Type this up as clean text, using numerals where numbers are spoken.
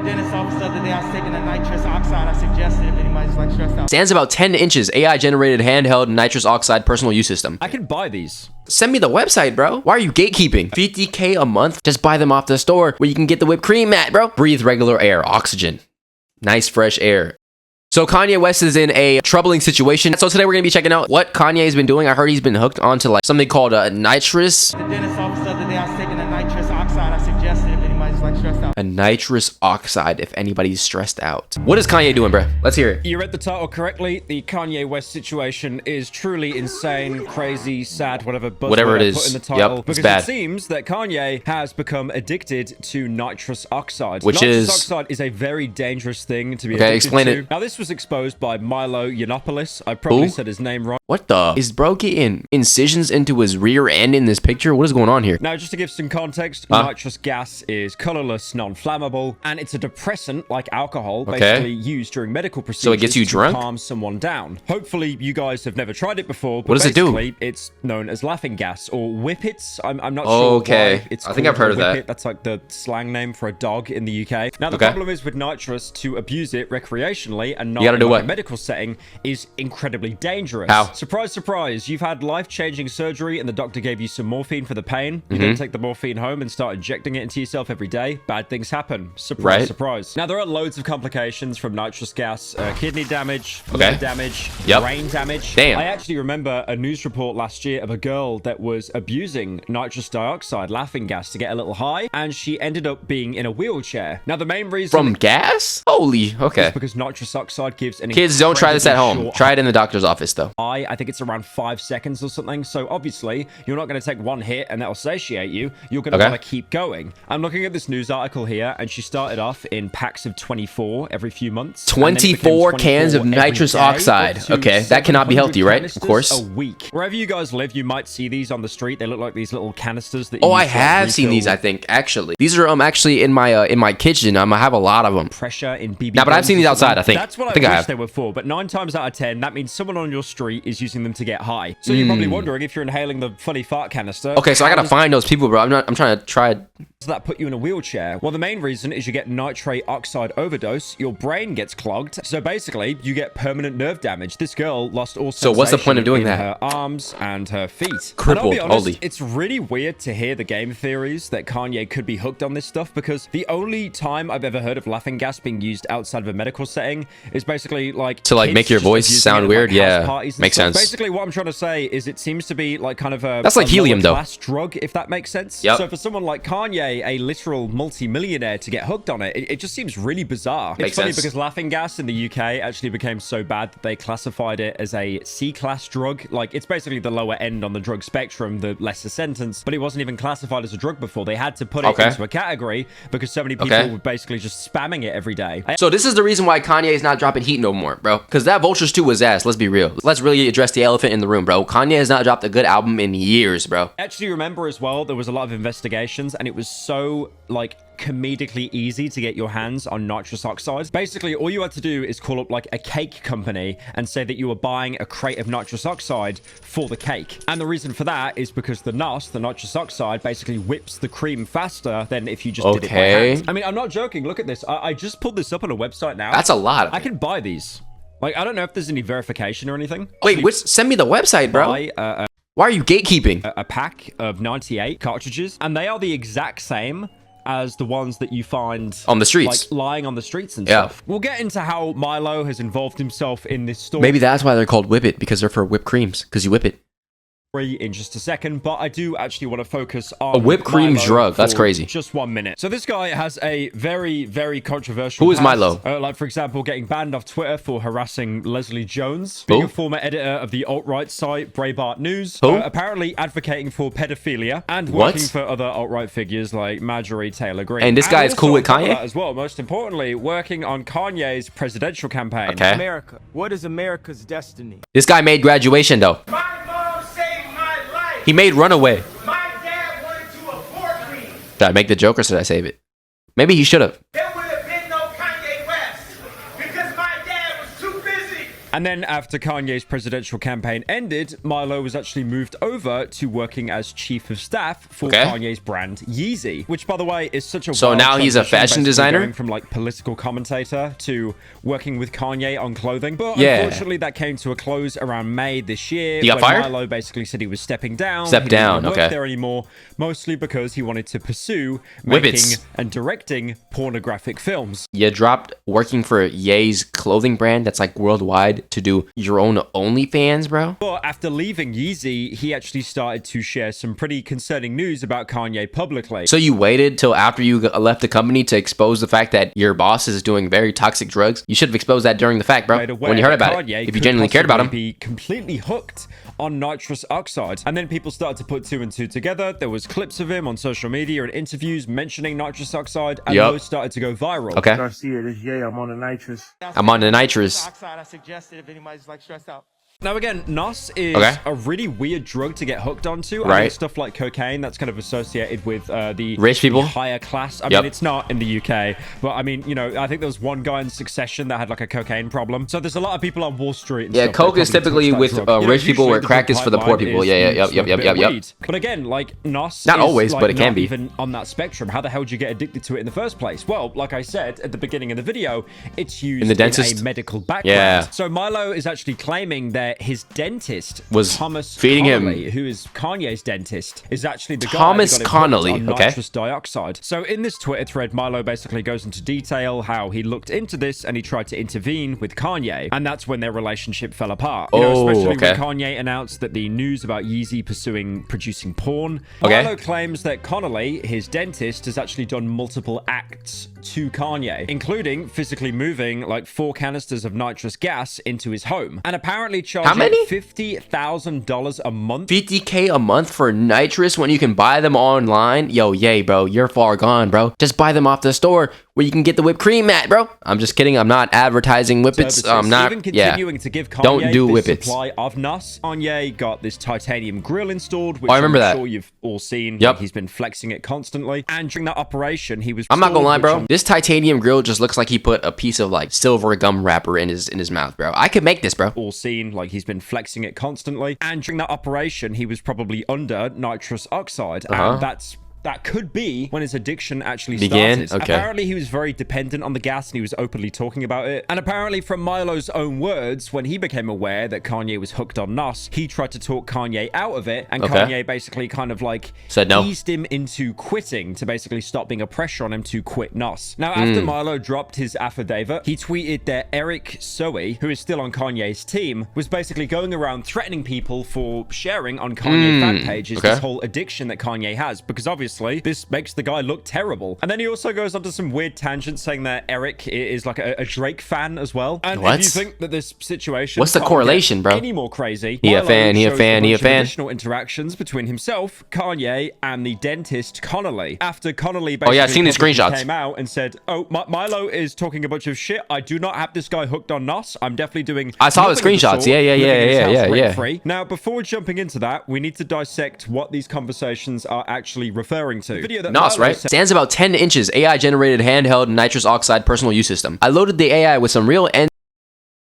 dentist office the other day. I was taking a nitrous oxide. I suggested if anybody's like stressed out. Stands about 10 inches. AI generated handheld nitrous oxide personal use system. I can buy these. Send me the website, bro. Why are you gatekeeping? 50K a month? Just buy them off the store where you can get the whipped cream at, bro. Breathe regular air, oxygen. Nice fresh air. So Kanye West is in a troubling situation. So today we're going to be checking out what Kanye's been doing. I heard he's been hooked onto like something called nitrous. The dentist office the other day. I was taking a nitrous oxide. I suggested if anybody's like stressed out. A nitrous oxide if anybody's stressed out. What is Kanye doing, bro? Let's hear it. You read the title correctly. The Kanye West situation is truly insane, crazy, sad, whatever it I is. put in the title. Yep, because it's bad. it seems that Kanye has become addicted to nitrous oxide. Which nitrous oxide is a very dangerous thing to be Okay, addicted explain to. it. Now, this was exposed by Milo Yiannopoulos. I probably said his name wrong. What the? Is bro getting incisions into his rear end in this picture? What is going on here? Now, just to give some context, nitrous gas is colorless, non-flammable, and it's a depressant like alcohol, basically used during medical procedures. So it gets you drunk? To calm someone down. Hopefully, you guys have never tried it before. But what does it do? It's known as laughing gas or whippets. I'm not sure why it's I think I've heard of that. That's like the slang name for a dog in the UK. Now, the problem is with nitrous, to abuse it recreationally and not in a medical setting is incredibly dangerous. How? Surprise, surprise. You've had life-changing surgery and the doctor gave you some morphine for the pain. You then take the morphine home and start injecting it into yourself every day. Bad things happen. Surprise, surprise. Now, there are loads of complications from nitrous gas. Kidney damage, liver damage, brain damage. Damn. I actually remember a news report last year of a girl that was abusing nitrous dioxide, laughing gas, to get a little high, and she ended up being in a wheelchair. Now, the main reason... From gas? Holy, okay. Is because nitrous oxide gives an... Kids, don't try this at home. Try it in the doctor's office, though. I think it's around 5 seconds or something. So obviously, you're not going to take one hit and that'll satiate you. You're going to want to keep going. I'm looking at this news article here, and she started off in packs of 24 every few months. 24 cans of nitrous oxide. Okay, that cannot be healthy, right? Of course. A week. Wherever you guys live, you might see these on the street. They look like these little canisters that. I have seen these. I think actually, these are actually in my kitchen. I have a lot of them. Pressure in BB. No, but I've seen these outside. I think. That's what I wish they were for. But 9 times out of 10, that means someone on your street is using them to get high. So you're probably wondering if you're inhaling the funny fart canister. Okay, so I gotta find those people, bro. I'm trying to try. Does that put you in a wheelchair? Well, the main reason is you get nitrate oxide overdose. Your brain gets clogged. So basically, you get permanent nerve damage. This girl lost all sensation. So what's the point of doing that? Her arms and her feet. Crippled. And I'll be honest, it's really weird to hear the game theories that Kanye could be hooked on this stuff, because the only time I've ever heard of laughing gas being used outside of a medical setting is basically like to like make your voice sound weird. Yeah, makes sense. Basically, what I'm trying to say is it seems to be like kind of a that's like helium though. Drug, if that makes sense. Yep. So for someone like Kanye, a literal multi-millionaire, to get hooked on it, it just seems really bizarre. It's funny because laughing gas in the UK actually became so bad that they classified it as a C-class drug. Like, it's basically the lower end on the drug spectrum, the lesser sentence, but it wasn't even classified as a drug before. They had to put it into a category because so many people were basically just spamming it every day. So this is the reason why Kanye is not dropping heat no more, bro. Because that Vultures 2 was ass. Let's be real. Let's really address the elephant in the room, bro. Kanye has not dropped a good album in years, bro. Actually, remember as well, there was a lot of investigations, and it was so, like, comedically easy to get your hands on nitrous oxide. Basically, all you had to do is call up like a cake company and say that you were buying a crate of nitrous oxide for the cake. And the reason for that is because the NOS, the nitrous oxide, basically whips the cream faster than if you just did it by hand. I mean, I'm not joking. Look at this. I just pulled this up on a website now. That's a lot. I can buy these. Like, I don't know if there's any verification or anything. Wait, send me the website, bro. Why are you gatekeeping? A pack of 98 cartridges, and they are the exact same as the ones that you find on the streets, like lying on the streets and stuff. We'll get into how Milo has involved himself in this story. Maybe that's why they're called whip it, because they're for whipped creams, because you whip it. In just a second, but I do actually want to focus on a whipped cream drug. That's crazy. Just 1 minute. So this guy has a very, very controversial Who is Milo? Like, for example, getting banned off Twitter for harassing Leslie Jones, being a former editor of the alt-right site Breitbart News, apparently advocating for pedophilia, and working for other alt-right figures like Marjorie Taylor Greene. And this guy is cool with Kanye as well. Most importantly, working on Kanye's presidential campaign. Okay. America. What is America's destiny? This guy made Graduation though. He made Runaway. My dad wanted to abort me. Did I make the joke or should I save it? Maybe he should have. There would have been no Kanye West because my dad was too busy. And then after Kanye's presidential campaign ended, Milo was actually moved over to working as chief of staff for Kanye's brand Yeezy, which, by the way, is such a so wild now he's a transition, fashion designer, going from like political commentator to working with Kanye on clothing. But unfortunately, that came to a close around May this year. He got fired? Milo basically said he was stepping down. Step down. He didn't work there anymore, mostly because he wanted to pursue making and directing pornographic films. You dropped working for Ye's clothing brand that's like worldwide to do your own OnlyFans, bro. But after leaving Yeezy, he actually started to share some pretty concerning news about Kanye publicly. So you waited till after you left the company to expose the fact that your boss is doing very toxic drugs? You should have exposed that during the fact, bro, when you heard about it. If you genuinely cared about him. Be completely hooked on nitrous oxide. And then people started to put two and two together. There was clips of him on social media and interviews mentioning nitrous oxide, and those started to go viral. Okay. Garcia, this I'm on the nitrous. I'm on the nitrous. Oxide, I suggested if anybody's like stressed out. Now again, NOS is a really weird drug to get hooked onto. I mean, stuff like cocaine, that's kind of associated with the rich people, higher class. I mean, it's not in the UK, but I mean, you know, I think there was one guy in Succession that had like a cocaine problem. So there's a lot of people on Wall Street. And coke is typically with rich people, where crack is for the poor people. Yep. But again, like NOS, not always, like, but it can be. Even on that spectrum, how the hell did you get addicted to it in the first place? Well, like I said at the beginning of the video, it's used in the dentist, a medical background. So Milo is actually claiming that his dentist was Thomas feeding Connolly, him. who is Kanye's dentist, is actually the guy Thomas Connolly, on nitrous dioxide. So in this Twitter thread, Milo basically goes into detail how he looked into this and he tried to intervene with Kanye, and that's when their relationship fell apart. You know, especially when Kanye announced that the news about Yeezy producing porn. Milo claims that Connolly, his dentist, has actually done multiple acts to Kanye, including physically moving like 4 canisters of nitrous gas into his home, and apparently charging $50,000 a month. $50K a month for nitrous when you can buy them online? Yo, yay, bro. You're far gone, bro. Just buy them off the store where you can get the whipped cream at, bro. I'm just kidding. I'm not advertising whippets. I'm not. Even continuing to give Kanye don't do this whippets. Supply of NOS. Kanye got this titanium grill installed, which I remember I'm sure you've all seen. Like, he's been flexing it constantly. And during that operation, he was. I'm not gonna lie, bro. This titanium grill just looks like he put a piece of like silver gum wrapper in his mouth, bro. I could make this, bro. All seen, like he's been flexing it constantly. And during that operation, he was probably under nitrous oxide, and that could be when his addiction actually started. Apparently, he was very dependent on the gas and he was openly talking about it. And apparently, from Milo's own words, when he became aware that Kanye was hooked on NOS, he tried to talk Kanye out of it. And Kanye basically kind of like said no, eased him into quitting to basically stop being a pressure on him to quit NOS. Now, after Milo dropped his affidavit, he tweeted that Eric Soe, who is still on Kanye's team, was basically going around threatening people for sharing on Kanye fan pages this whole addiction that Kanye has, because obviously this makes the guy look terrible. And then he also goes onto some weird tangent saying that Eric is like a Drake fan as well. And if you think that this situation, what's the correlation, bro? Any more crazy? He a fan. Additional interactions between himself, Kanye, and the dentist Connolly. After Connolly basically I've seen the screenshots. Came out and said, "Oh, Milo is talking a bunch of shit. I do not have this guy hooked on NOS. I'm definitely doing." I saw the screenshots. Yeah. Now, before jumping into that, we need to dissect what these conversations are actually referring to. Video that NOS, right? Stands about 10 inches. AI generated handheld nitrous oxide personal use system. I loaded the AI with some real